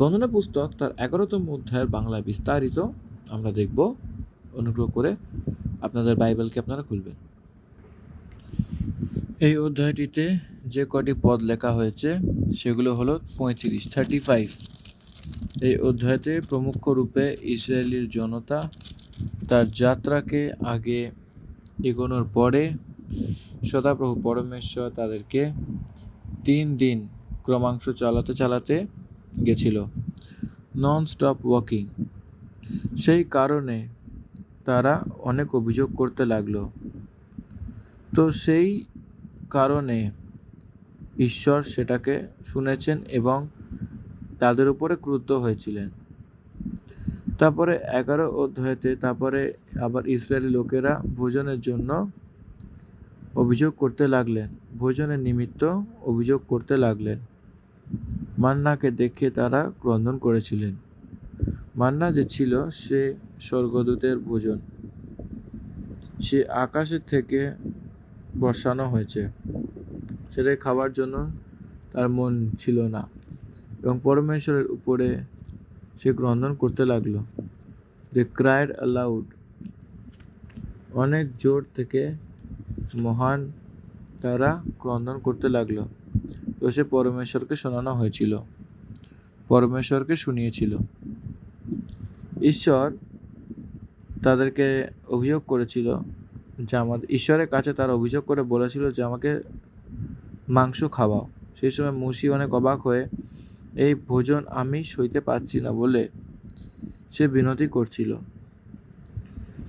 গণনা পুস্তক তার 11তম অধ্যায়ের বাংলা বিস্তারিত আমরা দেখব। অনুগ্রহ করে আপনাদের বাইবেলকে আপনারা খুলবেন। এই অধ্যায়টিতে যে কটি পদ লেখা হয়েছে সেগুলো হলো 35। এই অধ্যায়তে প্রমুখ রূপে ইসরায়েলের জনতা তার যাত্রাকে আগে এগোনোর পরে সদাপ্রভু পরমেশ্বর তাদেরকে 3 দিন ক্রমাংশ চালাতে গেছিল, নন স্টপ ওয়াকিং। সেই কারণে তারা অনেক অভিযোগ করতে লাগলো। তো সেই কারণে ঈশ্বর সেটাকে শুনেছেন এবং তাদের উপরে ক্রুদ্ধ হয়েছিলেন। তারপরে 11 অধ্যায়তে তারপরে আবার ইসরায়েলি লোকেরা ভোজনের জন্য অভিযোগ করতে লাগলেন, ভোজনের নিমিত্ত অভিযোগ করতে লাগলেন। মান্নাকে দেখে তারা ক্রন্দন করেছিলেন। মান্না যে ছিল সে স্বর্গদূতের ভোজন, সে আকাশের থেকে বর্ষানো হয়েছে, সেটাই খাওয়ার জন্য তার মন ছিল না এবং পরমেশ্বরের উপরে সে ক্রন্দন করতে লাগলো। দে ক্রাইড অ্যালাউড, অনেক জোর থেকে মহান তারা ক্রন্দন করতে লাগলো। তো সে পরমেশ্বরকে শোনানো হয়েছিল, পরমেশ্বরকে শুনিয়েছিল। ঈশ্বর তাদেরকে অভিযোগ করেছিল যে ঈশ্বরের কাছে তারা অভিযোগ করে বলেছিল যে আমাকে মাংস খাওয়াও। সেই সময় মুশি অনেক অবাক হয়ে এই ভোজন আমি সইতে পারছি না বলে সে বিনতি করছিল।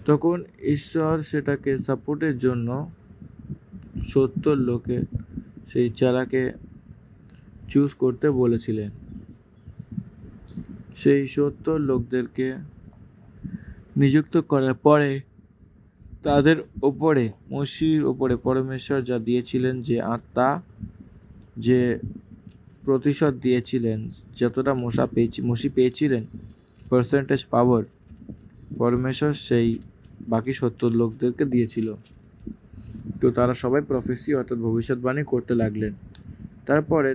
তখন ঈশ্বর সেটাকে সাপোর্টের জন্য 70 লোকে সেই চারাকে চুজ করতে বলেছিলেন। সেই 70 লোকদেরকে নিযুক্ত করার পরে তাদের ওপরে, মসির ওপরে পরমেশ্বর যা দিয়েছিলেন, যে আত্মা, যে প্রতিশোধ দিয়েছিলেন, যতটা মসি পেয়েছিলেন পার্সেন্টেজ পাওয়ার, পরমেশ্বর সেই বাকি 70 লোকদেরকে দিয়েছিল। তো তারা সবাই প্রফেসি অর্থাৎ ভবিষ্যৎবাণী করতে লাগলেন। তারপরে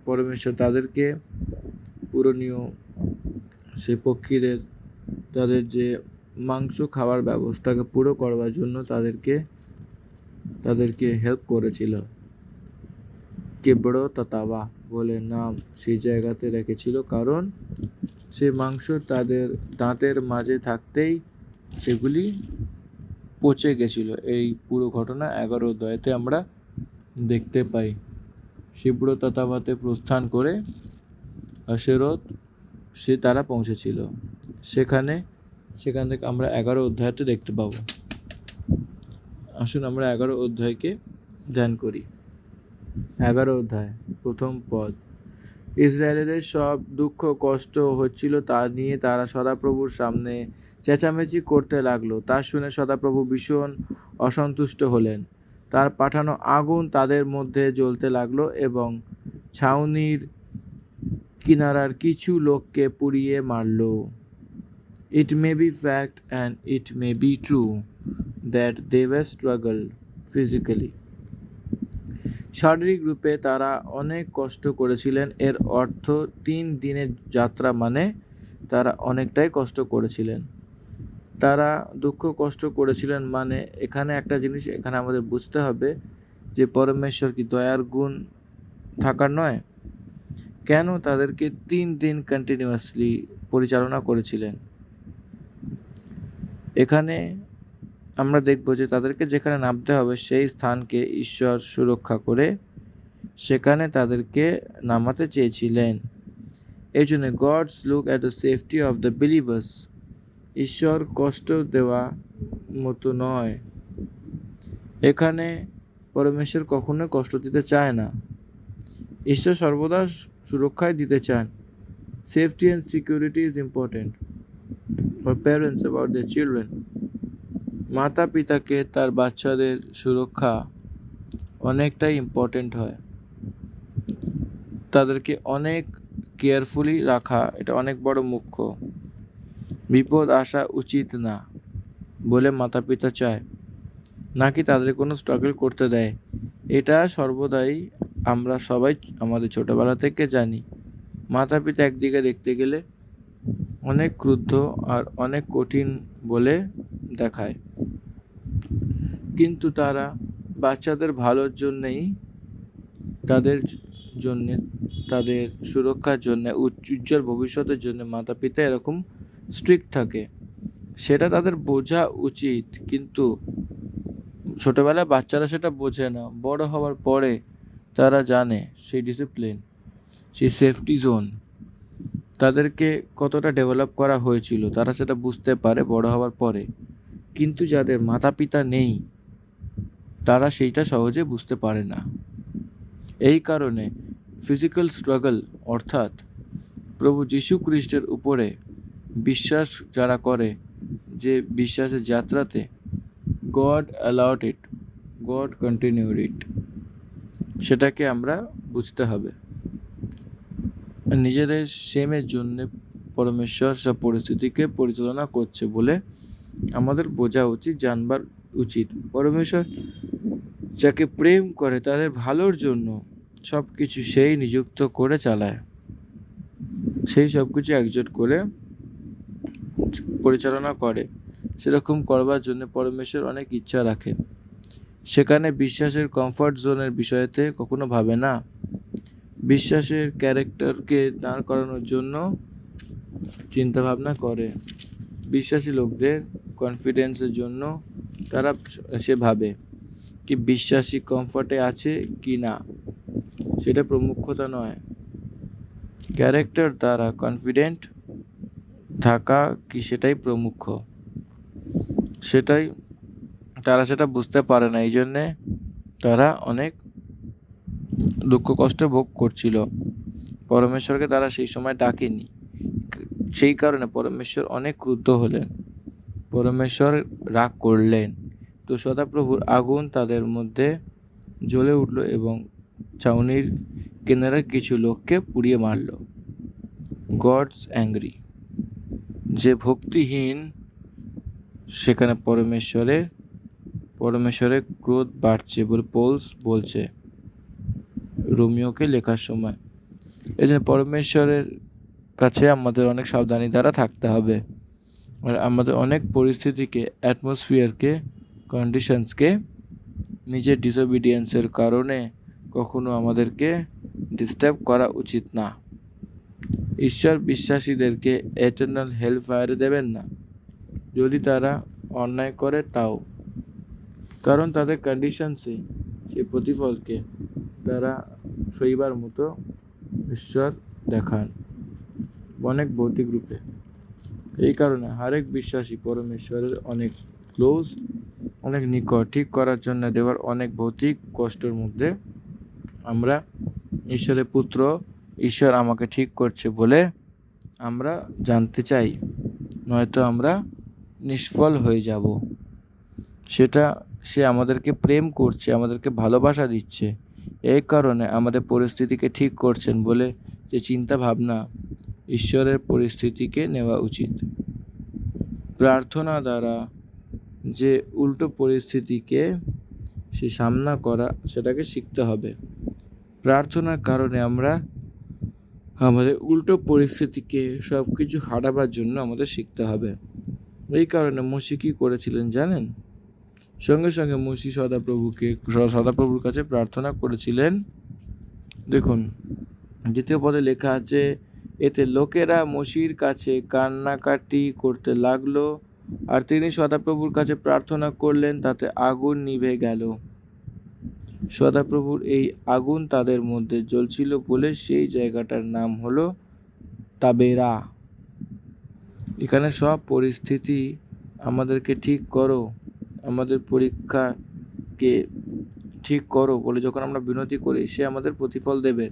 পরমেশ্বর তাদেরকে পূরণীয় সেই পক্ষীদের তাদের যে মাংস খাওয়ার ব্যবস্থাকে পুরো করবার জন্য তাদেরকে হেল্প করেছিল। কেবড়ো তাতাওয়া বলে নাম সেই জায়গাতে রেখেছিল, কারণ সেই মাংস তাদের দাঁতের মাঝে থাকতেই সেগুলি পচে গেছিল। এই পুরো ঘটনা 11 অধ্যায়তে আমরা দেখতে পাই। কেবড়ো তাতাওয়াতে প্রস্থান করে হাসেরত তারা পৌঁছেছিল। সেখান থেকে আমরা 11 অধ্যায়তে দেখতে পাবো। আসুন আমরা 11 অধ্যায়কে ধ্যান করি। 11 অধ্যায়, প্রথম পদ। ইসরায়েলের সব দুঃখ কষ্ট হচ্ছিল তা নিয়ে তারা সদাপ্রভুর সামনে চেঁচামেচি করতে লাগলো। তা শুনে সদাপ্রভু ভীষণ অসন্তুষ্ট হলেন। তার পাঠানো আগুন তাদের মধ্যে জ্বলতে লাগলো এবং ছাউনির কিনারার কিছু লোককে পুড়িয়ে মারল। It may be fact and it may be true that they were struggled physically. শারীরিক রূপে তারা অনেক কষ্ট করেছিলেন। এর অর্থ 3 দিনের যাত্রা মানে তারা অনেকটাই কষ্ট করেছিলেন। তারা দুঃখ কষ্ট করেছিলেন মানে এখানে একটা জিনিস এখানে আমাদের বুঝতে হবে যে পরমেশ্বর কি দয়ার গুণ থাকার নয়? কেন তাদেরকে 3 দিন কন্টিনিউয়াসলি পরিচালনা করেছিলেন? এখানে আমরা দেখব যে তাদেরকে যেখানে নামতে হবে সেই স্থানকে ঈশ্বর সুরক্ষা করে সেখানে তাদেরকে নামাতে চেয়েছিলেন। এই জন্য God's look at the safety of the believers. ঈশ্বর কষ্ট দেওয়া মতো নয়। এখানে পরমেশ্বর কখনোই কষ্ট দিতে চায় না। ঈশ্বর সর্বদা সুরক্ষায় দিতে চান। Safety and security is important for parents about their children. মাতা পিতাকে তার বাচ্চাদের সুরক্ষা অনেকটাই ইম্পর্টেন্ট হয়। তাদেরকে অনেক কেয়ারফুলি রাখা এটা অনেক বড় মুখ্য। বিপদ আসা উচিত না বলে মাতা পিতা চায়, নাকি তাদের কোনো স্ট্রাগল করতে দেয়। এটা সর্বদাই আমরা সবাই আমাদের ছোটোবেলা থেকে জানি। মাতা পিতা একদিকে দেখতে গেলে অনেক ক্রুদ্ধ আর অনেক কঠিন বলে দেখায়, কিন্তু তারা বাচ্চাদের ভালোর জন্যেই, তাদের জন্যে, তাদের সুরক্ষার জন্য, উজ্জ্বল ভবিষ্যতের জন্য মাতা পিতা এরকম স্ট্রিক্ট থাকে। সেটা তাদের বোঝা উচিত, কিন্তু ছোটবেলায় বাচ্চারা সেটা বোঝে না। বড় হওয়ার পরে তারা জানে সেই ডিসিপ্লিন, সেই সেফটি জোন তাদেরকে কতটা ডেভেলপ করা হয়েছিল, তারা সেটা বুঝতে পারে বড় হওয়ার পরে। কিন্তু যাদের মাতা পিতা নেই তারা সেইটা সহজে বুঝতে পারে না। এই কারণে ফিজিক্যাল স্ট্রাগল অর্থাৎ প্রভু যীশু খ্রিস্টের উপরে বিশ্বাস যারা করে, যে বিশ্বাসের যাত্রাতে God allowed it, God continued it, সেটাকে আমরা বুঝতে হবে। নিজেদের সেমের জন্য পরমেশ্বর সব পরিস্থিতিকে পরিচালনা করছে বলে আমাদের বোঝা উচিত, জানবার উচিত। পরমেশ্বর যাকে প্রেম করে তাদের ভালোর জন্য সব কিছু সেই নিযুক্ত করে চালায়, সেই সব কিছু একজোট করে পরিচালনা করে। সেরকম করবার জন্য পরমেশ্বর অনেক ইচ্ছা রাখেন। সেখানে বিশ্বাসের কমফর্ট জোনের বিষয়তে কখনো ভাবে না। বিশ্বাসের ক্যারেক্টারকে দাঁড় করানোর জন্য চিন্তাভাবনা করে। বিশ্বাসী লোকদের কনফিডেন্সের জন্য তারা সে ভাবে কি বিশ্বাসী কমফর্টে আছে কি না, সেটা প্রমুখতা নয়। ক্যারেক্টার দ্বারা কনফিডেন্ট থাকা কি সেটাই প্রমুখ, সেটাই তারা সেটা বুঝতে পারে না। এই জন্যে তারা অনেক দুঃখ কষ্ট ভোগ করছিল। পরমেশ্বরকে তারা সেই সময় ডাকেনি, সেই কারণে পরমেশ্বর অনেক ক্রুদ্ধ হলেন, পরমেশ্বর রাগ করলেন। তো সদাপ্রভুর আগুন তাদের মধ্যে জ্বলে উঠল এবং ছাউনির কিনারে কিছু লোককে পুড়িয়ে মারল। গডস অ্যাংরি, যে ভক্তিহীন সেখানে পরমেশ্বরের ক্রোধ বাড়ছে বলে পোলস বলছে রোমিওকে লেখার সময়। এই জন্য পরমেশ্বরের কাছে আমাদের অনেক সাবধানী দ্বারা থাকতে হবে। আর আমাদের অনেক পরিস্থিতিকে, অ্যাটমসফিয়ারকে, কন্ডিশনসকে নিজের ডিসোবিডিয়েন্সের কারণে কখনো আমাদেরকে ডিস্টার্ব করা উচিত না। ঈশ্বর বিশ্বাসীদেরকে এটার্নাল হেল ফায়ারে দেবেন না যদি তারা অন্যায় করে তাও, কারণ তাদের কন্ডিশনসে সেই প্রতিফলকে তারা সইবার মতো ঈশ্বর দেখান অনেক ভৌতিক রূপে। এই কারণে হরেক বিশ্বাসী পরমেশ্বরের অনেক ক্লোজ, অনেক নিকট। ঠিক করার জন্য দেওয়ার অনেক ভৌতিক কষ্টের মধ্যে আমরা ঈশ্বরের পুত্র, ঈশ্বর আমাকে ঠিক করছে বলে আমরা জানতে চাই, নয়তো আমরা নিষ্ফল হয়ে যাব। সেটা সে আমাদেরকে প্রেম করছে, আমাদেরকে ভালোবাসা দিচ্ছে, এই কারণে আমাদের পরিস্থিতিকে ঠিক করছেন বলে যে চিন্তা ভাবনা ঈশ্বরের পরিস্থিতিকে নেওয়া উচিত। প্রার্থনা দ্বারা যে উল্টো পরিস্থিতিকে সে সামনা করা, সেটাকে শিখতে হবে। প্রার্থনার কারণে আমরা আমাদের উল্টো পরিস্থিতিকে সব কিছু হারাবার জন্য আমাদের শিখতে হবে। এই কারণে মসি কী করেছিলেন জানেন? সঙ্গে সঙ্গে মসি সদাপ্রভুর কাছে প্রার্থনা করেছিলেন। দেখুন, দ্বিতীয় পদে লেখা আছে, এতে লোকেরা মসির কাছে কান্নাকাটি করতে লাগলো, আর তিনি সদাপ্রভুর কাছে প্রার্থনা করলেন, তাতে আগুন নিভে গেল। সদাপ্রভুর এই আগুন তাদের মধ্যে জ্বলছিল বলে সেই জায়গাটার নাম হলো তাবেরা। এখানে সব পরিস্থিতি আমাদেরকে ঠিক করো, আমাদের পরীক্ষাকে ঠিক করো বলে যখন আমরা বিনতি করি, সে আমাদের প্রতিফল দেবে।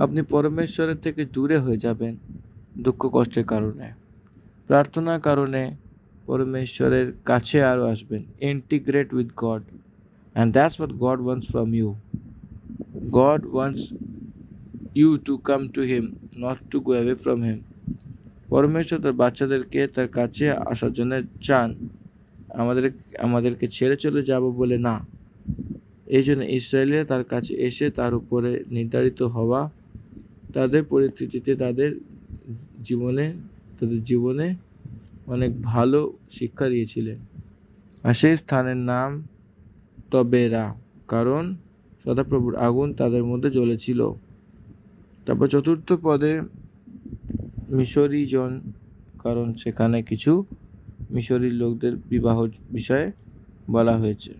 আপনি পরমেশ্বরের থেকে দূরে হয়ে যাবেন দুঃখ কষ্টের কারণে। প্রার্থনার কারণে পরমেশ্বরের কাছে আরও আসবেন, integrate with god, and that's what God wants from you. God wants you to come to him, not to go away from him. পরমেশ্বর তার বাচ্চাদেরকে তার কাছে আসার জন্য চান, আমাদেরকে ছেড়ে চলে যাব বলে না। এই জন্য ইসরায়েলের তার কাছে এসে তার উপরে নির্ধারিত হওয়া, তাদের পরিস্থিতিতে তাদের জীবনে অনেক ভালো শিক্ষা দিয়েছিলেন। আর সেই স্থানের নাম তবেরা, কারণ সদাপ্রভুর আগুন তাদের মধ্যে জ্বলেছিল। তারপর চতুর্থ পদে মিশরী জন, কারণ সেখানে কিছু মিশরী লোকদের বিবাহ বিষয়ে বলা হয়েছে।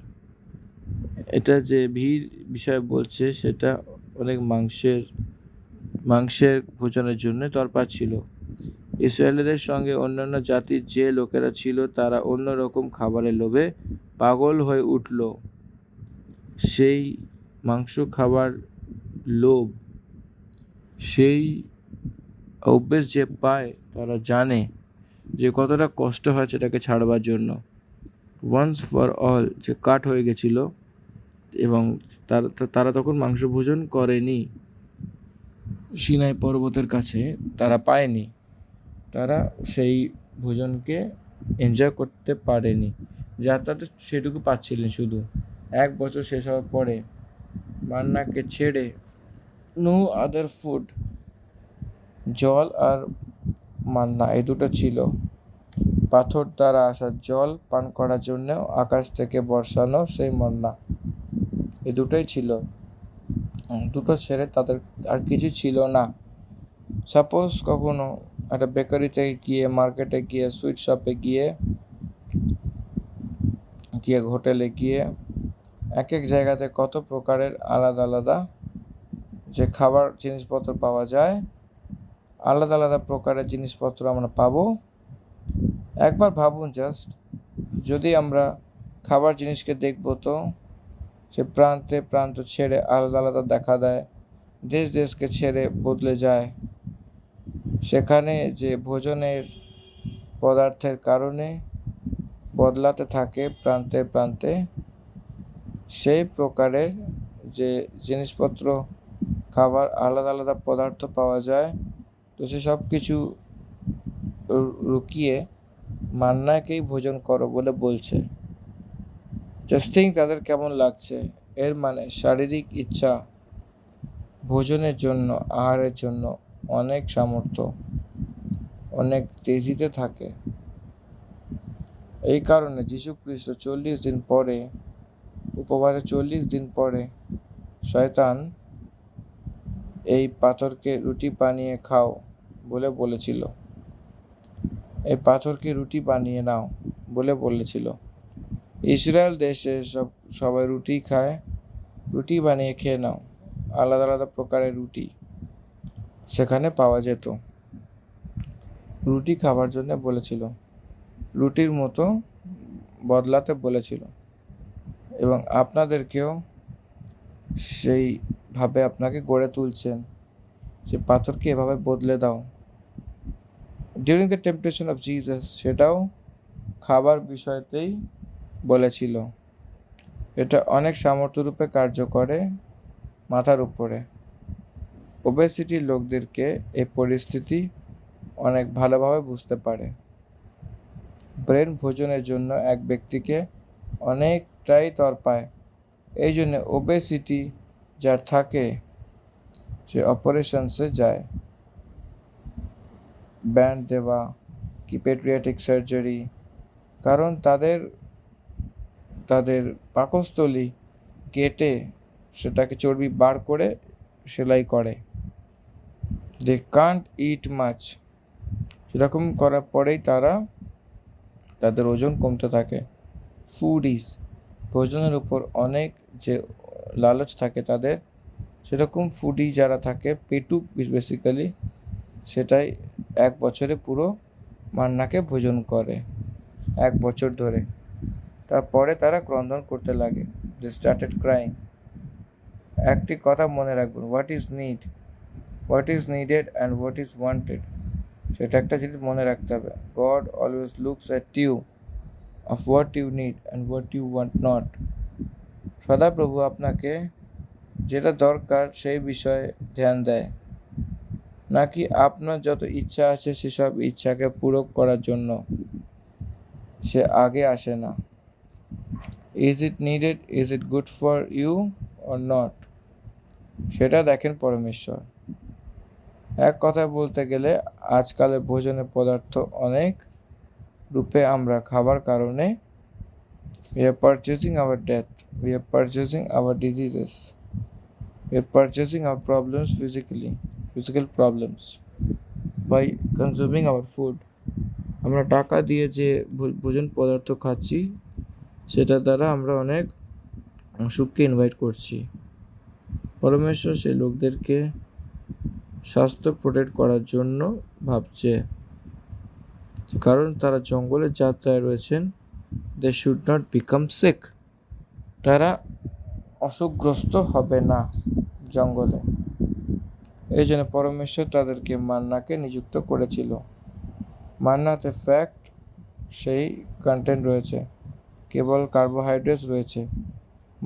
এটা যে ভিড় বিষয়ে বলছে সেটা অনেক মাংসের ভোজনের জন্য তরপার ছিল। ইসরায়েলদের সঙ্গে অন্যান্য জাতির যে লোকেরা ছিল তারা অন্য রকম খাবারের লোভে পাগল হয়ে উঠল। সেই মাংস খাবার লোভ, সেই অভ্যেস যে পায় তারা জানে যে কতটা কষ্ট হয় সেটাকে ছাড়বার জন্য। ওয়ান্স ফর অল যে কাট হয়ে গেছিল এবং তারা তখন মাংস ভোজন করেনি। সিনাই পর্বতের কাছে তারা পায়নি, তারা সেই ভোজনকে এনজয় করতে পারেনি, যা তাদের সেটুকু পাচ্ছিলেন শুধু। 1 বছর শেষ হওয়ার পরে মান্নাকে ছেড়ে নো আদার ফুড, জল আর মান্না এই দুটো ছিল। পাথর দ্বারা আসা জল পান করার জন্য আকাশ থেকে বর্ষানো সেই মান্না, এই দুটোই ছিল। দুটো ছেড়ে তাদের আর কিছু ছিল না। সাপোজ কখনো একটা বেকারিতে গিয়ে, মার্কেটে গিয়ে, সুইট শপে গিয়ে, হোটেলে গিয়ে, এক এক জায়গাতে কত প্রকারের আলাদা আলাদা যে খাবার জিনিসপত্র পাওয়া যায়, আলাদা আলাদা প্রকারের জিনিসপত্র আমরা পাবো। একবার ভাবুন জাস্ট, যদি আমরা খাবার জিনিসকে দেখবো তো সে প্রান্তে প্রান্ত ছেড়ে আলাদা আলাদা দেখা দেয়, দেশকে ছেড়ে বদলে যায়। সেখানে যে ভোজনের পদার্থের কারণে বদলাতে থাকে প্রান্তে প্রান্তে, সেই প্রকারের যে জিনিসপত্র, খাবার, আলাদা আলাদা পদার্থ পাওয়া যায়, তো সে সব কিছু রুকিয়ে মান্নাকেই ভোজন করো বলে বলছে। জাস্ট থিঙ্ক তাদের কেমন লাগছে। এর মানে শারীরিক ইচ্ছা ভোজনের জন্য, আহারের জন্য অনেক সামর্থ্য, অনেক তেজিতে থাকে। এই কারণে যীশু খ্রিস্ট 40 দিন পরে, উপবাসে 40 দিন পরে শয়তান এই পাথরকে রুটি বানিয়ে খাও বলে বলেছিল। এই পাথরকে রুটি বানিয়ে নাও বলে বলেছিল। ইসরায়েল দেশে সবাই রুটি খায়, রুটি বানিয়ে খেয়ে নাও। আলাদা আলাদা প্রকারের রুটি সেখানে পাওয়া যেত, রুটি খাবার জন্য বলেছিল, রুটির মতো বদলাতে বলেছিল। এবং আপনাদেরকেও সেইভাবে আপনাকে গড়ে তুলছেন যে পাথরকে এভাবে বদলে দাও। During the temptation of Jesus সেটাও খাবার বিষয়তেই বলেছিল। এটা অনেক সামর্থ্যরূপে কার্য করে মাথার উপরে। ওবেসিটির লোকদেরকে এই পরিস্থিতি অনেক ভালোভাবে বুঝতে পারে। ব্রেন ভোজনের জন্য এক ব্যক্তিকে অনেকটাই তরপায়। এই জন্য ওবেসিটি যার থাকে সে অপারেশনসে যায়, ব্যান্ড দেওয়া কি পেডিয়াট্রিক সার্জারি, কারণ তাদের পাকস্থলী কেটে সেটাকে চর্বি বার করে সেলাই করে। দে কান্ট ইট মাচ, সেরকম করার পরেই তাদের ওজন কমতে থাকে। ফুডিজ, ভোজনের উপর অনেক যে লালচ থাকে তাদের, সেরকম ফুডি যারা থাকে, পেটুক বেসিক্যালি, সেটাই 1 বছরে পুরো মান্নাকে ভোজন করে 1 বছর ধরে। তারপরে তারা ক্রন্দন করতে লাগে, দে স্টার্টেড ক্রাইং। একটি কথা মনে রাখবেন, what is needed and what is wanted, সেটা একটা জিনিস মনে রাখতে হবে। God always looks at you of what you need and what you want not. সদাপ্রভু আপনাকে যেটা দরকার সেই বিষয়ে ধ্যান দেয়, নাকি আপনার যত ইচ্ছা আছে সেসব ইচ্ছাকে পূরণ করার জন্য সে আগে আসে না। Is it needed, is it good for you or not, সেটা দেখেন পরমেশ্বর। এক কথায় বলতে গেলে আজকালের ভোজনের পদার্থ অনেক রূপে আমরা খাবার কারণে we are purchasing our death, we are purchasing our diseases, we are purchasing our problems physical problems by consuming our food. আমরা টাকা দিয়ে যে ভোজন পদার্থ খাচ্ছি সেটা দ্বারা আমরা অনেক অসুখকে ইনভাইট করছি। পরমেশ্বর সেই লোকদেরকে স্বাস্থ্য প্রোটেক্ট করার জন্য ভাবছে, কারণ তারা জঙ্গলের যাত্রায় রয়েছেন। They should not become sick, তারা অসুখগ্রস্ত হবে না জঙ্গলে। এই জন্য পরমেশ্বর তাদেরকে মান্নাকে নিযুক্ত করেছিল। মান্নাতে ফ্যাক্ট সেই কন্টেন্ট রয়েছে, কেবল কার্বোহাইড্রেটস রয়েছে।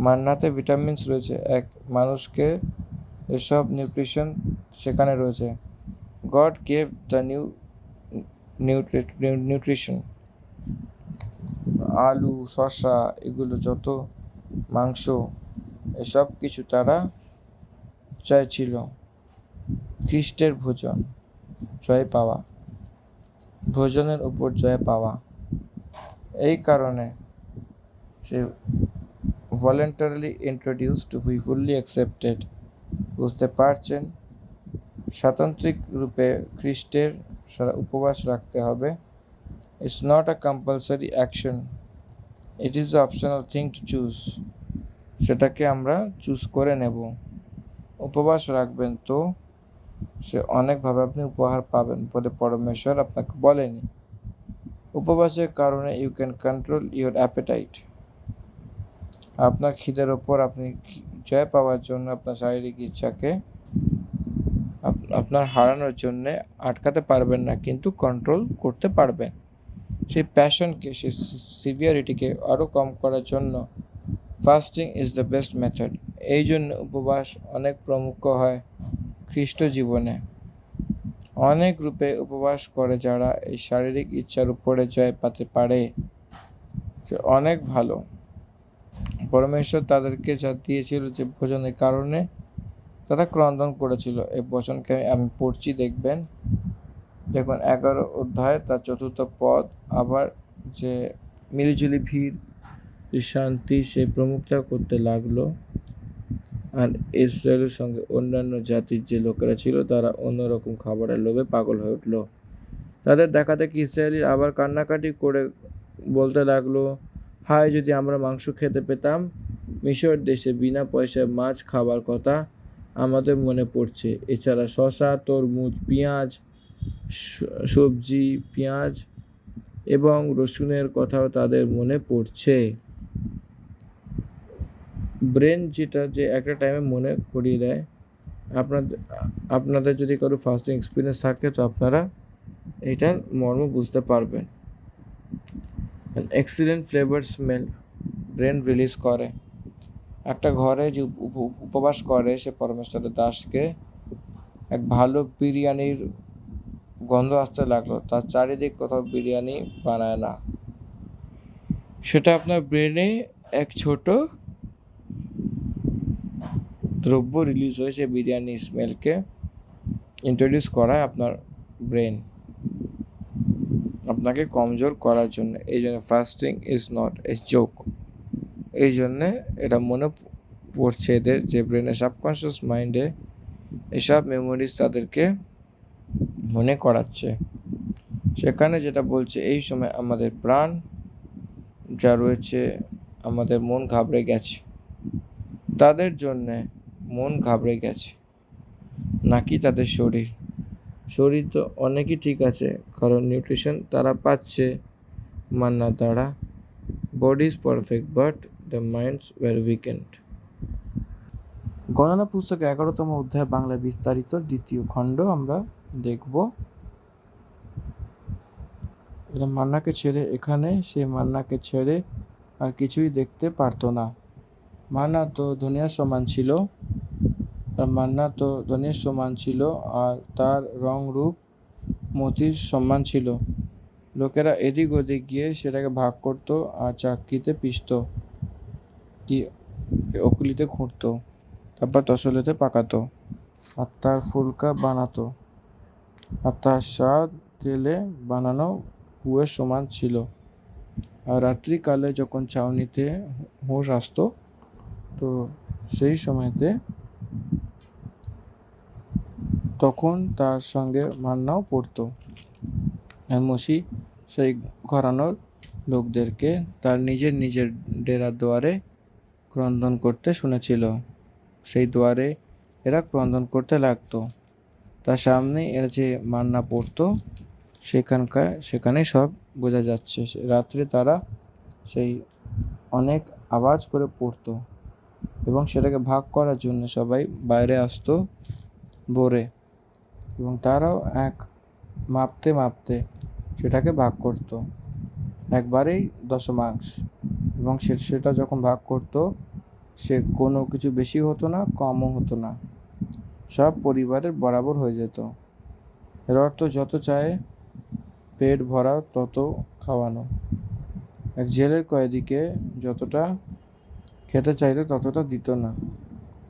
মান্নাতে ভিটামিনস রয়েছে, এক মানুষকে এসব নিউট্রিশন সেখানে রয়েছে। God gave the nutrition. আলু, শসা, এগুলো যত মাংস, এসব কিছু তারা চাইছিল খ্রিস্টের ভোজন, জয় পাওয়া, ভোজনের উপর জয় পাওয়া। এই কারণে সে voluntarily introduced to be fully accepted. বুঝতে পারছেন, স্বাতন্ত্রিক রূপে খ্রিস্টের উপবাস রাখতে হবে। It's not a compulsory action, it is a optional thing to choose. সেটাকে আমরা চুজ করে নেব। উপবাস রাখবেন তো সে অনেকভাবে আপনি উপহার পাবেন বলে পরমেশ্বর আপনাকে বলেনি। উপবাসের কারণে you can control your appetite. আপনার খিদের ওপর আপনি জয় পাওয়ার জন্য আপনার শারীরিক ইচ্ছাকে আপনার হারানোর জন্যে আটকাতে পারবেন না, কিন্তু কন্ট্রোল করতে পারবেন। সেই প্যাশনকে, সেই সিভিয়ারিটিকে আরও কম করার জন্য fasting is the best method. এই জন্য উপবাস অনেক প্রমুখ হয় খ্রিস্ট জীবনে। অনেক রূপে উপবাস করে যারা এই শারীরিক ইচ্ছার উপরে জয় পেতে পারে, অনেক ভালো। পরমেশ্বর তাদেরকে যা দিয়েছিল যে ভোজনের কারণে তারা ক্রন্দন করেছিল। এই বচনকে আমি পড়ছি, দেখবেন। দেখুন 11 অধ্যায় তার 4th পদ। আবার যে মিলিঝুলি ভিড়, শান্তি, সেই প্রমুখতা করতে লাগলো। আর ইসরায়েলের সঙ্গে অন্যান্য জাতির যে লোকেরা ছিল তারা অন্যরকম খাবারের লোভে পাগল হয়ে উঠল। তাদের দেখা দেখি ইসরায়েলি আবার কান্নাকাটি করে বলতে লাগলো, হায় যদি আমরা মাংস খেতে পেতাম। মিশর দেশে বিনা পয়সায় মাছ খাবার কথা আমাদের মনে পড়ছে। এছাড়া শসা, তরমুজ, পেঁয়াজ, সবজি, পেঁয়াজ এবং রসুনের কথাও তাদের মনে পড়ছে। ব্রেন যেটা যে একটা টাইমে মনে করিয়ে দেয়। আপনাদের যদি কারো ফাস্টিং এক্সপিরিয়েন্স থাকে তো আপনারা এটার মর্ম বুঝতে পারবেন। Excellent flavour smell brain release করে। একটা ঘরে যে উপবাস করে সে পরমেশ্বরের দাসকে এক ভালো বিরিয়ানির গন্ধ আসতে লাগলো। তার চারিদিক কোথাও বিরিয়ানি বানায় না। সেটা আপনার ব্রেনে এক ছোট দ্রব্য রিলিজ হয়েছে, বিরিয়ানি স্মেলকে ইন্ট্রোডিউস করায় আপনার ব্রেন, আপনাকে কমজোর করার জন্য। এই জন্য fasting is not a joke. এই জন্যে এটা মনে পড়ছে এদের যে ব্রেনের সাবকনশিয়াস মাইন্ডে এসব মেমোরিজ তাদেরকে মনে করাচ্ছে। সেখানে যেটা বলছে, এই সময় আমাদের প্রাণ যা রয়েছে, আমাদের মন ঘাবড়ে গেছে। তাদের জন্যে মন ঘাবড়ে গেছে, নাকি তাদের শরীর তো অনেকই ঠিক আছে, কারণ নিউট্রিশন তারা পাচ্ছে মান্নার দ্বারা। Body is perfect but the minds were weakened. গণনা পুস্তকে 11তম অধ্যায় বাংলায় বিস্তারিত 2য় খণ্ড আমরা দেখব। এটা মান্নাকে ছেড়ে, এখানে সে মান্নাকে ছেড়ে আর কিছুই দেখতে পারতো না। মান্না তো দুনিয়ার সমান ছিল, আর তার রং রূপ মতির সমান ছিল। লোকেরা এদিক ওদিক গিয়ে সেটাকে ভাগ করতো আর চাকরিতে পিষত, কি অকুলিতে খুঁড়তো, তারপর তসলেতে পাকাতো আর তার ফুলকা বানাতো। আর তার স্বাদ তেলে বানানো পুয়ের সমান ছিল। আর রাত্রিকালে যখন ছাউনিতে হুঁশ আসতো, তো সেই সময়তে তখন তার সঙ্গে মান্নাও পড়তো। আর মসি সেই ঘরানোর লোকদেরকে তার নিজের ডেরার দুয়ারে ক্রন্দন করতে শুনেছিল। সেই দুয়ারে এরা ক্রন্দন করতে লাগতো। তার সামনে এরা যে মান্না পড়তো সেখানেই সব বোঝা যাচ্ছে। রাত্রে তারা সেই অনেক আওয়াজ করে পড়তো এবং সেটাকে ভাগ করার জন্য সবাই বাইরে আসতো ভোরে, এবং তারাও এক মাপতে সেটাকে ভাগ করতো একবারেই দশমাংশ। এবং সেটা যখন ভাগ করতো, সে কোনো কিছু বেশি হতো না, কমও হতো না, সব পরিবারের বরাবর হয়ে যেত। এর অর্থ যত চায় পেট ভরা তত খাওয়ানো। এক জেলের কয়েদিকে যতটা খেতে চাইতো ততটা দিত না,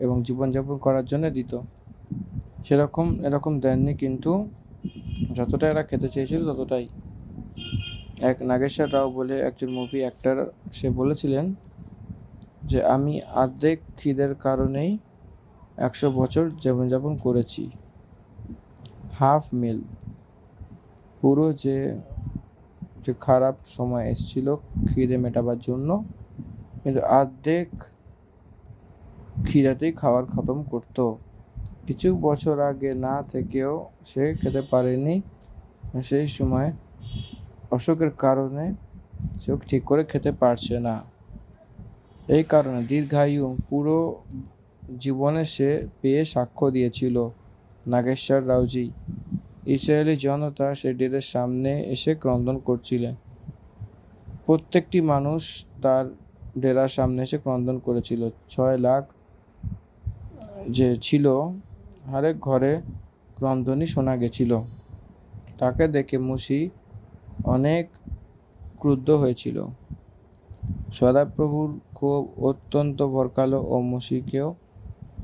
এবং জীবনযাপন করার জন্য দিত। এরকম দেননি, কিন্তু যতটা এরা খেতে চেয়েছিল ততটাই। এক নাগেশ্বর রাও বলে একজন মুভি অ্যাক্টর, সে বলেছিলেন যে আমি অর্ধেক খিদের কারণেই 100 বছর জীবনযাপন করেছি। হাফ মিল, পুরো যে খারাপ সময় এসেছিল খিদে মেটাবার জন্য, কিন্তু অর্ধেক খিদাতেই খাবার খতম করতো। কিছু বছর আগে না থেকেও সে খেতে পারেনি। সেই সময় অসুখের কারণে সে ঠিক করে খেতে পারছে না। এই কারণে দীর্ঘায়ু পুরো জীবনে সে পেয়ে সাক্ষ্য দিয়েছিল নাগেশ্বর রাওজি। ইসরায়েলি জনতা সে ডেরের সামনে এসে ক্রন্দন করছিলেন। প্রত্যেকটি মানুষ তার ডেরার সামনে এসে ক্রন্দন করেছিল। 6 লাখ যে ছিল, হরেক ঘরে ক্রন্দনই শোনা গেছিল। তাকে দেখে মুসি অনেক ক্রুদ্ধ হয়েছিল। সদাপ্রভুর ক্ষোভ অত্যন্ত ভরকালো ও মুসিকেও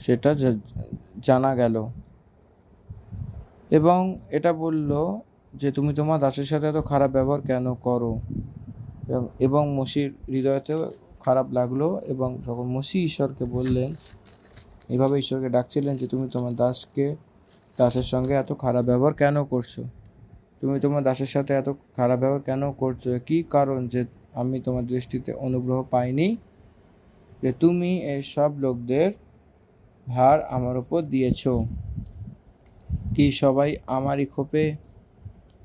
সেটা জানা গেল, এবং এটা বলল যে তুমি তোমার দাসের সাথে এত খারাপ ব্যবহার কেন করো। এবং মুসির হৃদয়তেও খারাপ লাগলো, এবং যখন মুসি ঈশ্বরকে বললেন, এভাবে ঈশ্বরকে ডাকছিলেন যে তুমি তোমার দাসের সঙ্গে এত খারাপ ব্যবহার কেন করছো, তুমি তোমার দাসের সাথে এত খারাপ ব্যবহার কেন করছো, কী কারণ যে আমি তোমার দৃষ্টিতে অনুগ্রহ পাইনি, যে তুমি এই সব লোকদের ভার আমার উপর দিয়েছ। কি সবাই আমারই ক্ষোভে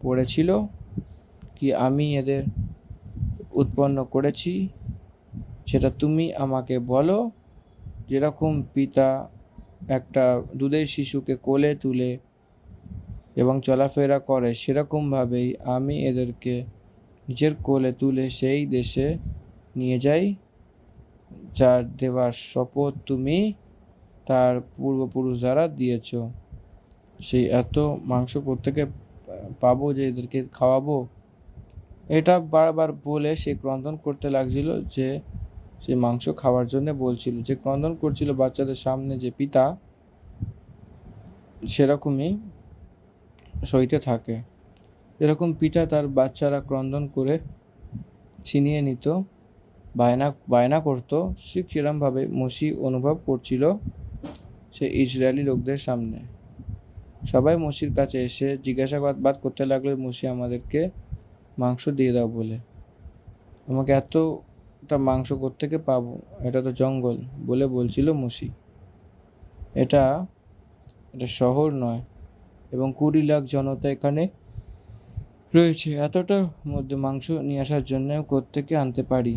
পড়েছিল, কি আমি এদের উৎপন্ন করেছি, সেটা তুমি আমাকে বলো। যেরকম পিতা একটা দুধের শিশুকে কোলে তুলে এবং চলাফেরা করে, সেরকমভাবেই আমি এদেরকে নিজের কোলে তুলে সেই দেশে নিয়ে যাই যার দেওয়ার শপথ তুমি তার পূর্বপুরুষ দ্বারা দিয়েছ। সেই এত মাংস কোত্থেকে পাবো যে এদেরকে খাওয়াবো। এটা বারবার বলে সে ক্রন্দন করতে লাগছিল, যে সে মাংস খাওয়ার জন্য বলছিল, যে ক্রন্দন করছিল বাচ্চাদের সামনে যে পিতা, সেরকমই সইতে থাকে। এরকম পিতা তার বাচ্চারা ক্রন্দন করে ছিনিয়ে নিত, বায়না করতো, ঠিক সেরকমভাবে মুসি অনুভব করছিল সে ইসরায়েলি লোকদের সামনে। সবাই মুসির কাছে এসে জিজ্ঞাসাবাদ করতে লাগলো, মুসি আমাদেরকে মাংস দিয়ে দাও বলে, আমাকে এতটা মাংস কোত্থেকে পাবো, এটা তো জঙ্গল বলে বলছিল মুসি। এটা শহর নয়, এবং 20 লাখ জনতা এখানে রয়েছে, এতটা মধ্যে মাংস নিয়ে আসার জন্য কোত্থেকে আনতে পারি,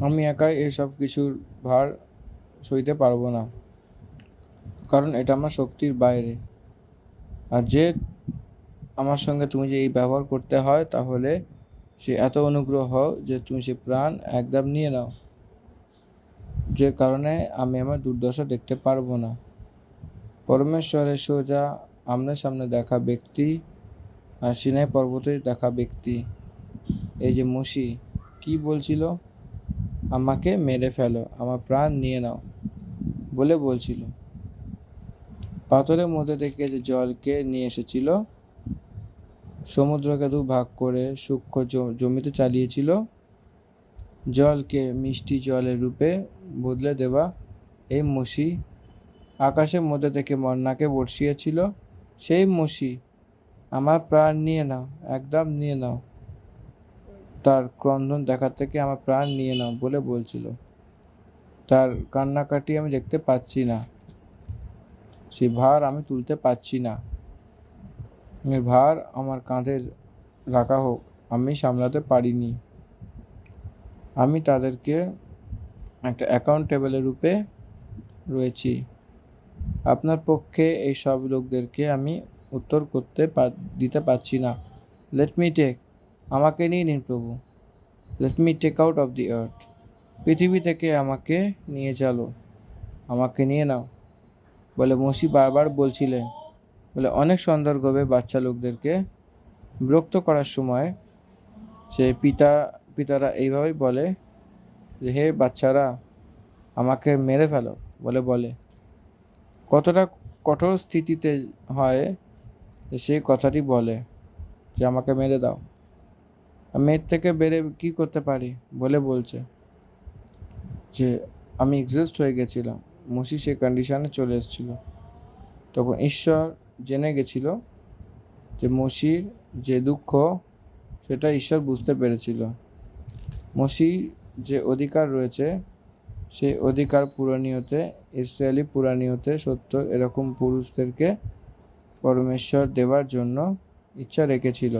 আমি একাই এসব কিছুর ভার সইতে পারবো না, কারণ এটা আমার শক্তির বাইরে। আর যে আমার সঙ্গে তুমি যে এই ব্যবহার করতে হয়, তাহলে সে এত অনুগ্রহ হও যে তুমি সে প্রাণ একদম নিয়ে নাও, যে কারণে আমি আমার দুর্দশা দেখতে পারবো না। পরমেশ্বরের সোজা আমনে সামনে দেখা ব্যক্তি আর সিনাই পর্বতে দেখা ব্যক্তি, এই যে মুসি কি বলছিল, আমাকে মেরে ফেলো, আমার প্রাণ নিয়ে নাও বলে বলছিল। পাথরের মধ্যে থেকে যে জলকে নিয়ে এসেছিল, সমুদ্রকে দুভাগ করে সূক্ষ্ম জমিতে চালিয়েছিল, জলকে মিষ্টি জলের রূপে বদলে দেওয়া এই মসি আকাশের মধ্যে থেকে মন্নাকে বর্ষিয়েছিল। সেই মসি আমার প্রাণ নিয়ে নাও, একদম নিয়ে নাও, তার ক্রন্দন দেখা থেকে আমার প্রাণ নিয়ে নাও বলে বলছিল। তার কান্নাকাটি আমি দেখতে পাচ্ছি না, সেই ভার আমি তুলতে পারছি না, এই ভার আমার কাঁধে রাখা হোক, আমি সামলাতে পারিনি। আমি তাদেরকে একটা অ্যাকাউন্টেবলের রূপে রয়েছি। আপনার পক্ষে এই সব লোকদেরকে আমি উত্তর দিতে পারছি না। লেট মি টেক, আমাকে নিয়ে নিন প্রভু। Let me take out of the earth, পৃথিবী থেকে আমাকে নিয়ে চলো, আমাকে নিয়ে নাও বলে মসি বারবার বলছিলেন। বলে অনেক সন্দর্ভে বাচ্চা লোকদেরকে বিরক্ত করার সময় সে পিতারা এইভাবেই বলে যে হে বাচ্চারা, আমাকে মেরে ফেলো বলে কতটা কঠোর স্থিতিতে হয় সেই কথাটি বলে যে আমাকে মেরে দাও। আমি এর থেকে বেড়ে কী করতে পারি বলছে যে আমি এক্সস্ট হয়ে গেছিলাম। মসি সে কন্ডিশনে চলে এসেছিল। তখন ঈশ্বর জেনে গেছিল যে মসির যে দুঃখ সেটা ঈশ্বর বুঝতে পেরেছিল। মসির যে অধিকার রয়েছে সেই অধিকার পূরণীয়তে, ইসরায়েলি পুরাণীয়তে সত্য এরকম পুরুষদেরকে পরমেশ্বর দেওয়ার জন্য ইচ্ছা রেখেছিল।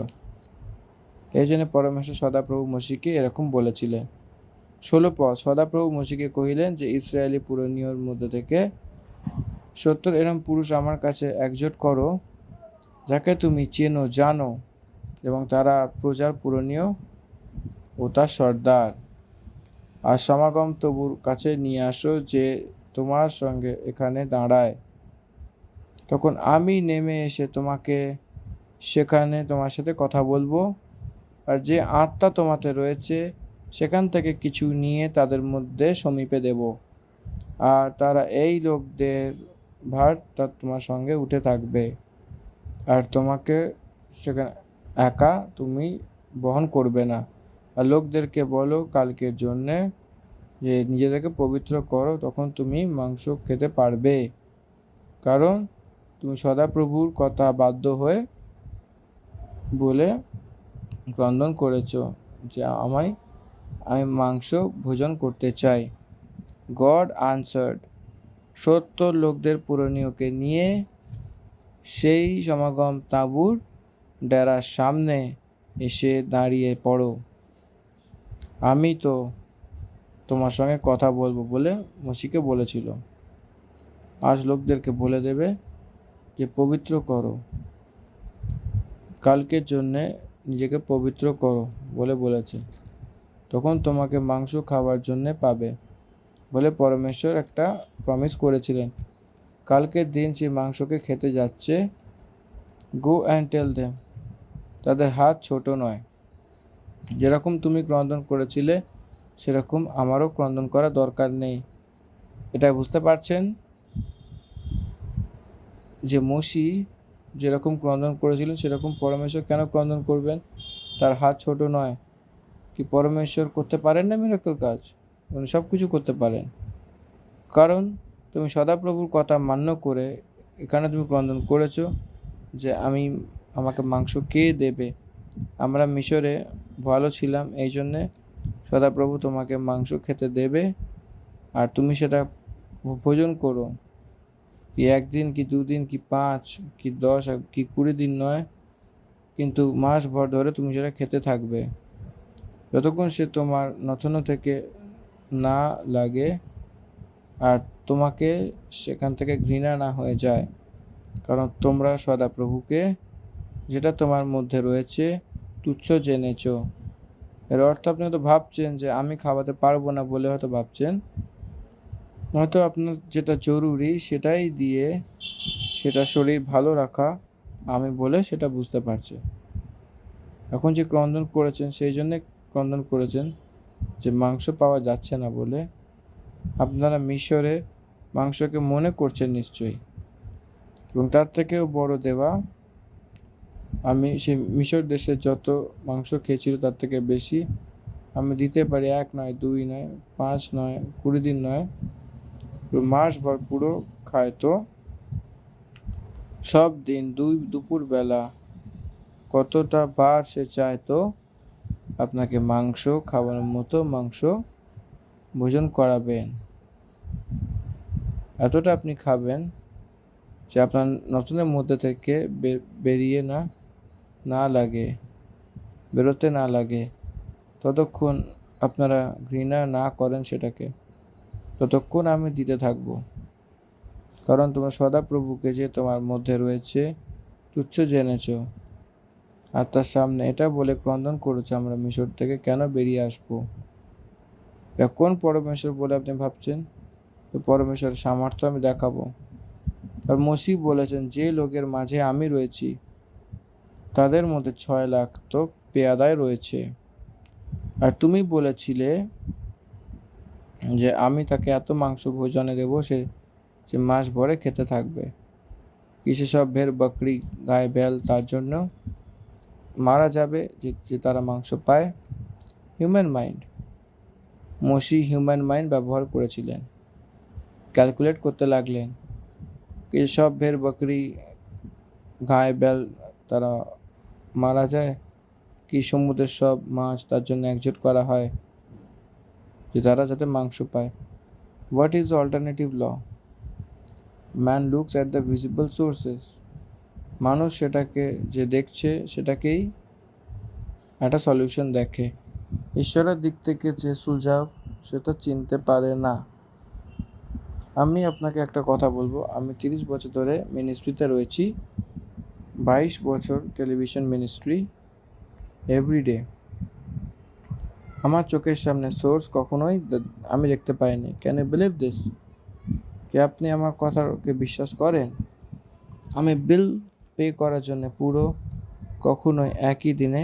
এই জন্য পরমেশ্বর সদাপ্রভু মসিকে এরকম বলেছিলেন। 16 পদ, সদাপ্রভু মসিকে কহিলেন যে ইসরায়েলি পুরাণীয়র মধ্যে থেকে 70 এরম পুরুষ আমার কাছে একজোট করো, যাকে তুমি চেনো জানো এবং তারা প্রজার পুরনীয় ও তার সর্দার। আর সমাগম তবুর কাছে নিয়ে আসো যে তোমার সঙ্গে এখানে দাঁড়ায়। তখন আমি নেমে এসে সেখানে তোমার সাথে কথা বলবো, আর যে আত্মা তোমাতে রয়েছে সেখান থেকে কিছু নিয়ে তাদের মধ্যে সমীপে দেব, আর তারা এই লোকদের ভার তোমার সঙ্গে উঠে থাকবে, আর তোমাকে সেখানে একা তুমি বহন করবে না। আর লোকদেরকে বলো কালকের জন্যে যে নিজেদেরকে পবিত্র করো, তখন তুমি মাংস খেতে পারবে, কারণ তুমি সদাপ্রভুর কথা বাধ্য হয়ে বলে ক্রন্দন করেছ যে আমি মাংস ভোজন করতে চাই। গড আনসার্ড, 70 লোকদের পুরনীয়কে নিয়ে সেই সমাগম তাঁবুর ডেরার সামনে এসে দাঁড়িয়ে পড়ো, আমি তো তোমার সঙ্গে কথা বলবো বলে মসিকে বলেছিল। আজ লোকদেরকে বলে দেবে যে পবিত্র করো, কালকের জন্যে নিজেকে পবিত্র করো বলেছে, তখন তোমাকে মাংস খাওয়ার জন্যে পাবে বলে পরমেশ্বর একটা প্রমিস করেছিলেন। কালকের দিন সেই মাংসকে খেতে যাচ্ছে। গো অ্যান্ড টেল দেম, তাদের হাত ছোট নয়, যেরকম তুমি ক্রন্দন করেছিলে সেরকম আমারও ক্রন্দন করা দরকার নেই। এটা বুঝতে পারছেন যে মসি যেরকম ক্রন্দন করেছিলেন সেরকম পরমেশ্বর কেন ক্রন্দন করবেন? তার হাত ছোট নয়। কি পরমেশ্বর করতে পারেন না মিরাকল কাজ? উনি সব কিছু করতে পারেন, কারণ তুমি সদাপ্রভুর কথা মান্য করে এখানে তুমি ক্রন্দন করেছো যে আমাকে মাংস কে দেবে। আমরা মিশরে ভালো ছিলাম, এই জন্যে সদাপ্রভু তোমাকে মাংস খেতে দেবে, আর তুমি সেটা ভোজন করো। কি 1 দিন, কি 2 দিন, কি 5, কি 10, কি 20 দিন নয়, কিন্তু মাস ভর ধরে তুমি সেটা খেতে থাকবে, যতক্ষণ সে তোমার নথনো থেকে না লাগে আর তোমাকে সেখান থেকে ঘৃণা না হয়ে যায়। কারণ তোমরা সদাপ্রভুকে, যেটা তোমার মধ্যে রয়েছে, তুচ্ছ জেনেছ। এর অর্থ আপনি হয়তো ভাবছেন যে আমি খাওয়াতে পারবো না বলে হয়তো ভাবছেন, হয়তো আপনার যেটা জরুরি সেটাই দিয়ে সেটা শরীর ভালো রাখা আমি বলে সেটা বুঝতে পারছে। এখন যে ক্রন্দন করেছেন সেই জন্যে ক্রন্দন করেছেন যে মাংস পাওয়া যাচ্ছে না বলে। আপনারা মিশরে মাংসকে মনে করছেন নিশ্চয়ই, এবং তার থেকেও বড় দেওয়া, আমি সেই মিশর দেশে যত মাংস খেয়েছিল তার থেকে বেশি আমি দিতে পারি। 1 নয়, 2 নয়, 5 নয়, 20 দিন নয়, পুরো মাস ভর পুরো খায়। তো সব দিন দুপুর বেলা কতটা বার সে চায়, তো আপনাকে মাংস খাওয়ানোর মতো মাংস ভোজন করাবেন। এতটা আপনি খাবেন যে আপনার নতুনের মধ্যে থেকে বেরিয়ে বেরোতে না লাগে। ততক্ষণ আপনারা ঘৃণা না করেন সেটাকে, ততক্ষণ আমি দিতে থাকবো। কারণ তোমরা সদাপ্রভুকে যে তোমার মধ্যে রয়েছে তুচ্ছ জেনেছ, আর তার সামনে এটা বলে ক্রন্দন করেছো আমরা মিশর থেকে কেন বেরিয়ে আসবো। এটা কোন পরমেশ্বর বলে আপনি ভাবছেন? তো পরমেশ্বরের সামর্থ্য আমি দেখাবো। আর মসিহ বলেছেন, যে লোকের মাঝে আমি রয়েছি তাদের মধ্যে 6 লাখ তো পেয়াদায় রয়েছে। আর তুমি বলেছিলে যে আমি তাকে এত মাংস ভোজনে দেবো সে মাস ভরে খেতে থাকবে। কিসে সব ভেড় বকরি গায়ে বেল তার জন্য মারা যাবে যে তারা মাংস পায়। হিউম্যান মাইন্ড, মসিহ হিউম্যান মাইন্ড ব্যবহার করেছিলেন, ক্যালকুলেট করতে লাগলেন কি সব ভেড় বকরি গায়ে বেল তারা মারা যায়, কি সমুদ্রের সব মাছ তার জন্য একজোট করা হয় যে তারা যাতে মাংস পায়। What is the alternative law? Man looks at the visible sources. মানুষ সেটাকে যে দেখছে সেটাকেই একটা সলিউশন দেখে। ঈশ্বরের দিক থেকে যে সুলঝাও সেটা চিনতে পারে না। আমি আপনাকে একটা কথা বলবো, আমি 30 বছর ধরে মিনিস্ট্রিতে রয়েছি, 22 বছর টেলিভিশন মিনিস্ট্রি, এভরিডে। আমার চোখের সামনে সোর্স কখনোই আমি দেখতে পাইনি। Can you believe this? কি আপনি আমার কথাকে বিশ্বাস করেন? আমি বিল পে করার জন্য পুরো কখনোই একই দিনে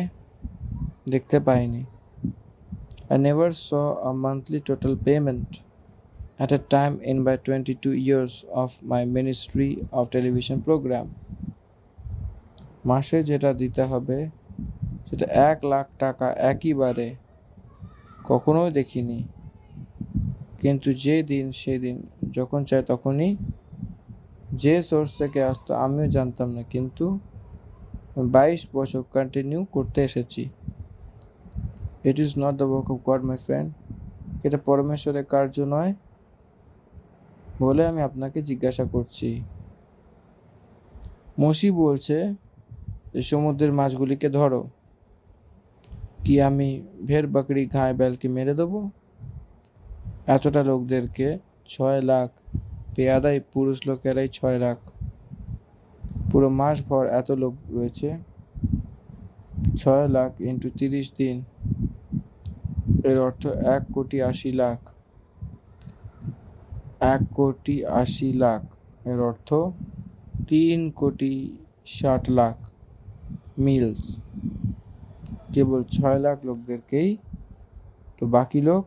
দেখতে পাইনি। I never saw a monthly total payment at a time in my 22 years of my ministry of television program. মাসে যেটা দিতে হবে সেটা 1 লাখ টাকা একইবারে কখনোই দেখিনি। কিন্তু যে দিন সেদিন যখন চাই তখনই যে সোর্স থেকে আসতো আমিও জানতাম না, কিন্তু 22 বছর কন্টিনিউ করতে এসেছি। It is not the work of god my friend. এটা পরমেশ্বরের কার্য নয় বলে আমি আপনাকে জিজ্ঞাসা করছি। মসিহ বলছে যে সমুদ্রের মাছগুলিকে ধরো। কি আমি ভেড় বকরি গায়ে বেলকে মেরে দেবো? এতটা লোকদেরকে 6 লাখ পেয়াদাই পুরুষ লোকেরাই 6 লাখ, পুরো মাস ভর এত লোক রয়েছে। 6 লাখ ইন্টু 30 দিন, এর অর্থ 1,80,00,000। 1,80,00,000 এর অর্থ 3,60,00,000 মিলস। কেবল 6 লাখ লোকদেরকেই। তো বাকি লোক,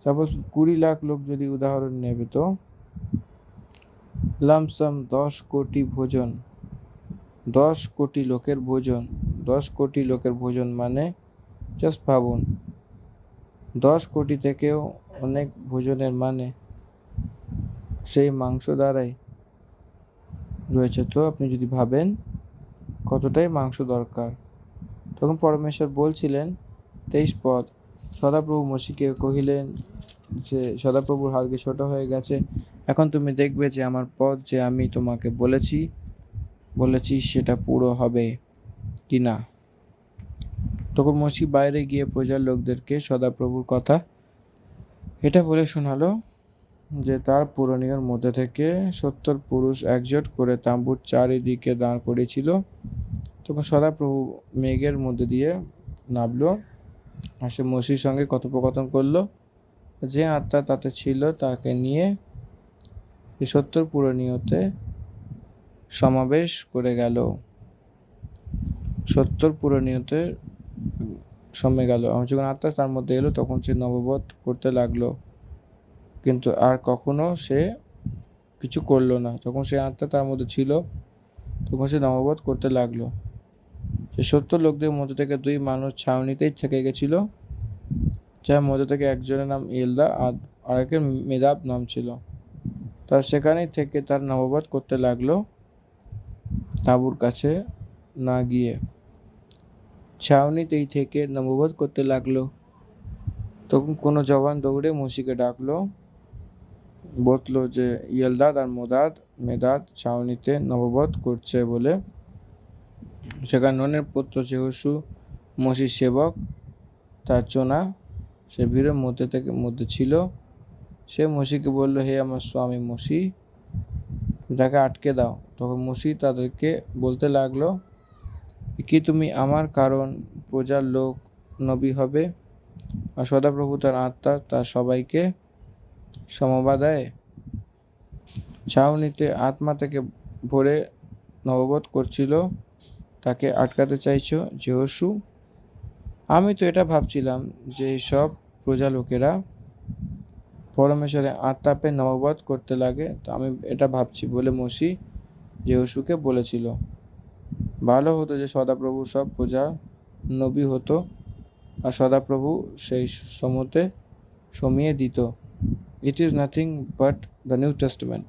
সাপোজ 20 লাখ লোক যদি উদাহরণ নেবে, তো লামসাম 10 কোটি ভোজন, 10 কোটি লোকের ভোজন। 10 কোটি লোকের ভোজন মানে জাস্ট ভাবুন, 10 কোটি থেকেও অনেক ভোজনের মানে সেই মাংস দ্বারাই রয়েছে। তো আপনি যদি ভাবেন কতটাই মাংস দরকার। তখন পরমেশ্বর বলছিলেন 23 পদ, সদাপ্রভু মসিহকে কহিলেন যে সদাপ্রভুর হালকে ছোট হয়ে গেছে, এখন তুমি দেখবে যে আমার পদ যে আমি তোমাকে বলেছি সেটা পুরো হবে কি না। তখন মসিহ বাইরে গিয়ে প্রজার লোকদেরকে সদাপ্রভুর কথা এটা বলে শোনালো যে তার পূরণীয়র মধ্যে থেকে 70 পুরুষ একজোট করে তাঁবুর চারিদিকে দাঁড় করেছিল। তখন সদাপ্রভু মেঘের মধ্যে দিয়ে নামলো আর সে মসিহর সঙ্গে কথোপকথন করলো। যে আত্মা তাতে ছিল তাকে নিয়ে 70 পূরণীয়তে সমাবেশ করে গেল। 70 পূরণীয়তে সমে গেল। আমার যখন আত্মা তার মধ্যে এলো তখন সে নববোধ করতে লাগলো, কিন্তু আর কখনো সে কিছু করলো না। যখন সে আত্মা তার মধ্যে ছিল তখন সে নববধ করতে লাগলো। সে 70 লোকদের মধ্যে থেকে 2 মানুষ ছাউনিতেই থেকে গেছিল, যার মধ্যে থেকে একজনের নাম ইলদা আর আরেকের মেদাব নাম ছিল। তার সেখানেই থেকে তার নববধ করতে লাগলো, তাঁবুর কাছে না গিয়ে ছাউনিতেই থেকে নববধ করতে লাগলো। তখন কোনো জওয়ান দৌড়ে মসিকে ডাকলো, বললো যে ইয়েলদাদ আর মেদাদ ছাউনিতে নববধ করছে বলে। সেখানে ননের পুত্র যেহোশু মসির সেবক তার চোনা সে ভিড়ের মধ্যে ছিল। সে মসিকে বলল, হে আমার স্বামী মসি, তাকে আটকে দাও। তখন মসি তাদেরকে বলতে লাগলো, কি তুমি আমার কারণ প্রজার লোক নবী হবে আর সদাপ্রভু তার আত্মা তার সবাইকে সমবা দেয়? ছাউনিতে আত্মা থেকে ভরে নববধ করছিল, তাকে আটকাতে চাইছো যেহোশু? আমি তো এটা ভাবছিলাম যে সব প্রজা লোকেরা পরমেশ্বরের আত্মা পেয়ে নববধ করতে লাগে, তো আমি এটা ভাবছি বলে মসি যেহোশুকে বলেছিল। ভালো হতো যে সদাপ্রভু সব প্রজা নবী হতো আর সদাপ্রভু সেই সমতে সমিয়ে দিত। It is nothing but the new testament.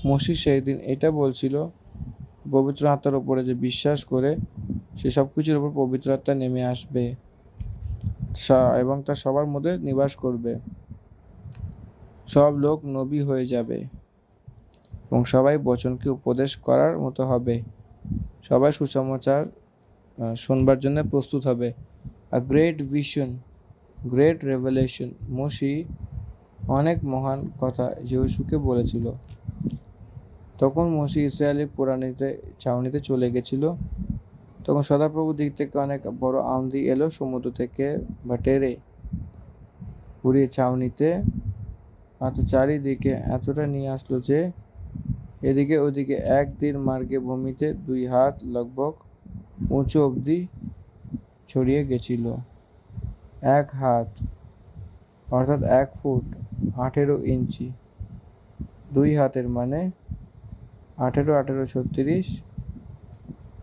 মসি সেই দিন এটা বলছিল, পবিত্র আত্মার উপরে যে বিশ্বাস করে সে সব কিছুর উপর পবিত্র আত্মা নেমে আসবে এবং তা সবার মধ্যে নিবাস করবে। সব লোক নবী হয়ে যাবে এবং সবাই বচনকে উপদেশ করার মতো হবে। সবাই সুসমাচার শুনবার জন্য প্রস্তুত হবে। A great vision, great revelation. মসি অনেক মহান কথা যেহোশুকে বলেছিল। তখন মসি ইসরায়েলি ছাউনিতে চলে গেছিল। তখন সদাপ্রভুর দিক থেকে অনেক বড় আঁধি এলো সমুদ্র থেকে ভাটেরে উড়িয়ে ছাউনিতে চারিদিকে এতটা নিয়ে আসলো যে এদিকে ওদিকে 1 মার্গে ভূমিতে 2 হাত লগভগ উঁচু অবধি ছড়িয়ে গেছিল। 1 হাত অর্থাৎ 1 ফুট 18 ইঞ্চি। 2 হাতের মানে 18 18 36,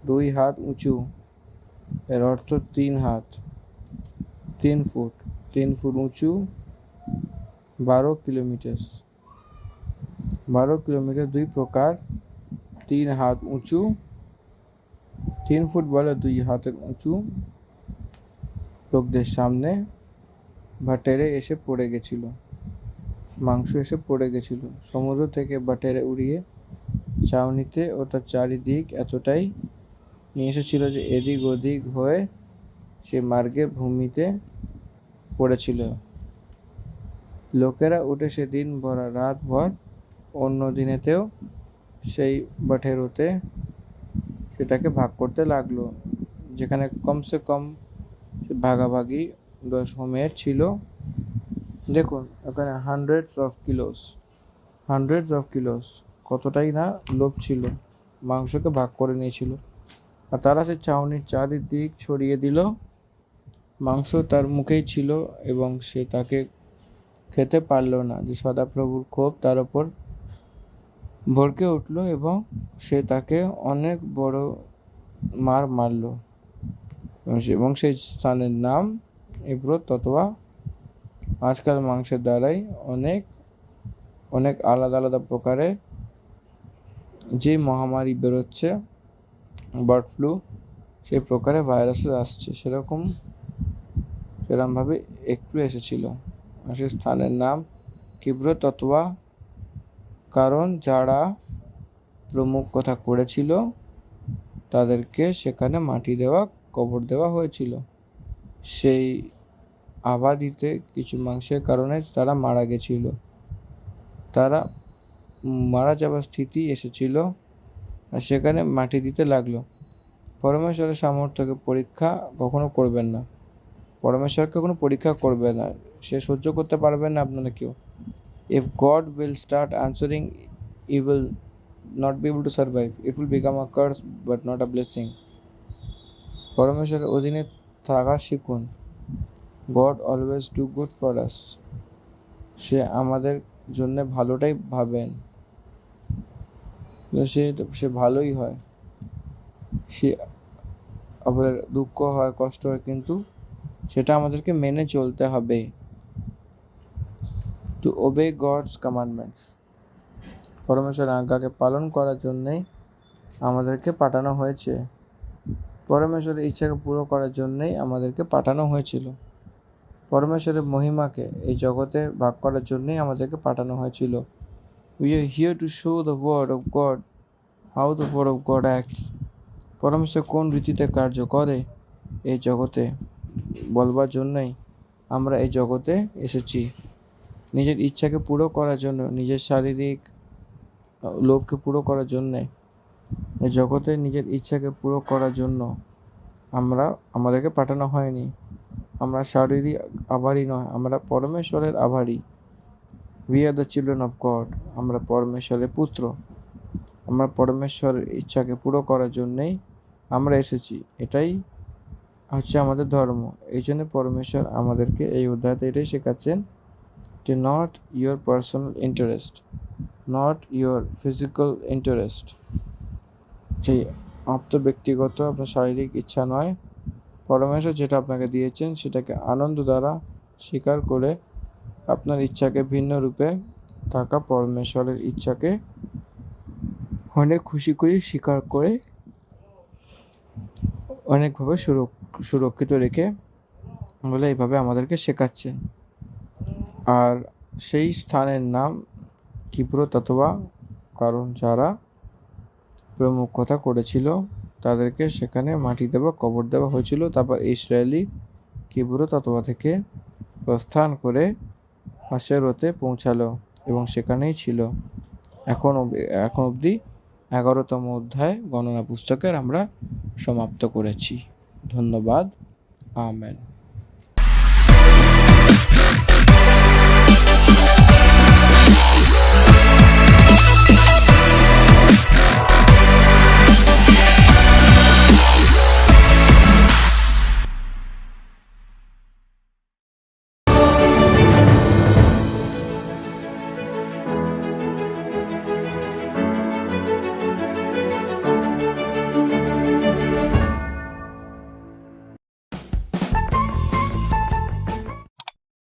2 হাত উঁচু, এর অর্থ 3 হাত, 3 ফুট, 3 ফুট উঁচু, 12 কিলোমিটার। 12 কিলোমিটার 2 প্রকার, 3 হাত উঁচু, 3 ফুট বলে 2 হাতের উঁচু লোকদের সামনে ভাটেরে এসে পড়ে গেছিল। মাংস এসে পড়ে গেছিল সমুদ্র থেকে ভাটেরে উড়িয়ে ছাউনিতে ও তার চারিদিক এতটাই নিয়ে এসেছিল যে এদিক ওদিক হয়ে সে মার্গের ভূমিতে পড়েছিল। লোকেরা উঠে সে দিন ভর রাত ভর অন্য দিনেতেও সেই বাটেরোতে সেটাকে ভাগ করতে লাগলো, যেখানে কমসে কম ভাগাভাগি 10 হোমের ছিল। দেখুন এখানে হান্ড্রেডস অফ কিলোস কতটাই না লোভ ছিল, মাংসকে ভাগ করে নিয়েছিল। আর তারা সে ছাউনির চারিদিক ছড়িয়ে দিল। মাংস তার মুখেই ছিল এবং সে তাকে খেতে পারল না, যে সদাপ্রভুর ক্ষোভ তার ওপর ভড়কে উঠল এবং সে তাকে অনেক বড় মারল এবং সেই স্থানের নাম এব্রোত ততোয়া। আজকাল মাংসের দ্বারাই অনেক অনেক আলাদা আলাদা প্রকারের যে মহামারী বেরোচ্ছে, বার্ড ফ্লু, সেই প্রকারে ভাইরাসের আসছে, সেরকমভাবে একটু এসেছিল। আর সেই স্থানের নাম কিব্রোত ততোয়া, কারণ যারা প্রমুখ কথা করেছিল তাদেরকে সেখানে কবর দেওয়া হয়েছিল। সেই আবাদিতে কিছু মাংসের কারণে তারা মারা গেছিল, তারা মারা যাওয়ার স্থিতি এসেছিল আর সেখানে মাটি দিতে লাগলো। পরমেশ্বরের সামর্থ্যকে পরীক্ষা কখনো করবেন না, পরমেশ্বরকে কোনো পরীক্ষা করবে না, সে সহ্য করতে পারবেন না আপনারা কেউ। If God will start answering, he will not be able to survive. It will become a curse but not a blessing. পরমেশ্বরের অধীনে থাকা শিখুন। God always do good for us. সে আমাদের জন্য ভালোটাই ভাবেন। সে সে ভালোই হয়, সে আবার দুঃখ হয়, কষ্ট হয়, কিন্তু সেটা আমাদেরকে মেনে চলতে হবে। টু ওবে গডস কমান্ডমেন্টস, পরমেশ্বরের আজ্ঞাকে পালন করার জন্যেই আমাদেরকে পাঠানো হয়েছে। পরমেশ্বরের ইচ্ছাকে পুরো করার জন্যেই আমাদেরকে পাঠানো হয়েছিল। পরমেশ্বরের মহিমাকে এই জগতে ভাগ করার জন্যেই আমাদেরকে পাঠানো হয়েছিল। We are here to show the word of God, how the word of God acts. পরমেশ্বর কোন রীতিতে কার্য করে এই জগতে বলবার জন্যই আমরা এই জগতে এসেছি। নিজের ইচ্ছাকে পুরো করার জন্য, নিজের শারীরিক লোভকে পুরো করার জন্যে, এই জগতে নিজের ইচ্ছাকে পুরো করার জন্য আমাদেরকে পাঠানো হয়নি। আমরা শারীরিক আভারী নয়, আমরা পরমেশ্বরের আভারী। We are the children of God. আমরা পরমেশ্বরের পুত্র। আমরা পরমেশ্বরের ইচ্ছাকে পুরো করার জন্যেই আমরা এসেছি। এটাই হচ্ছে আমাদের ধর্ম। এই জন্য পরমেশ্বর আমাদেরকে এই অধ্যায়তে এটাই শেখাচ্ছেন যে not your personal interest, not your physical interest, যে ব্যক্তিগত আপনার শারীরিক ইচ্ছা নয়, পরমেশ্বর যেটা আপনাকে দিয়েছেন সেটাকে আনন্দ দ্বারা স্বীকার করে আপনার ইচ্ছাকে ভিন্ন রূপে থাকা পরমেশ্বরের ইচ্ছাকে অনেক খুশি করে স্বীকার করে অনেকভাবে সুরক্ষিত রেখে বলে এইভাবে আমাদেরকে শেখাচ্ছেন। আর সেই স্থানের নাম কিব্রততবা, কারণ যারা প্রমুখতা করেছিল তাদেরকে সেখানে মাটি দেওয়া, কবর দেওয়া হয়েছিল। তারপর ইসরায়েলি কিব্রততবা থেকে প্রস্থান করে হাসেরতে পৌঁছালো এবং সেখানেই ছিল। এখন অবধি 11তম অধ্যায় গণনা পুস্তকের আমরা সমাপ্ত করেছি। ধন্যবাদ। আমেন।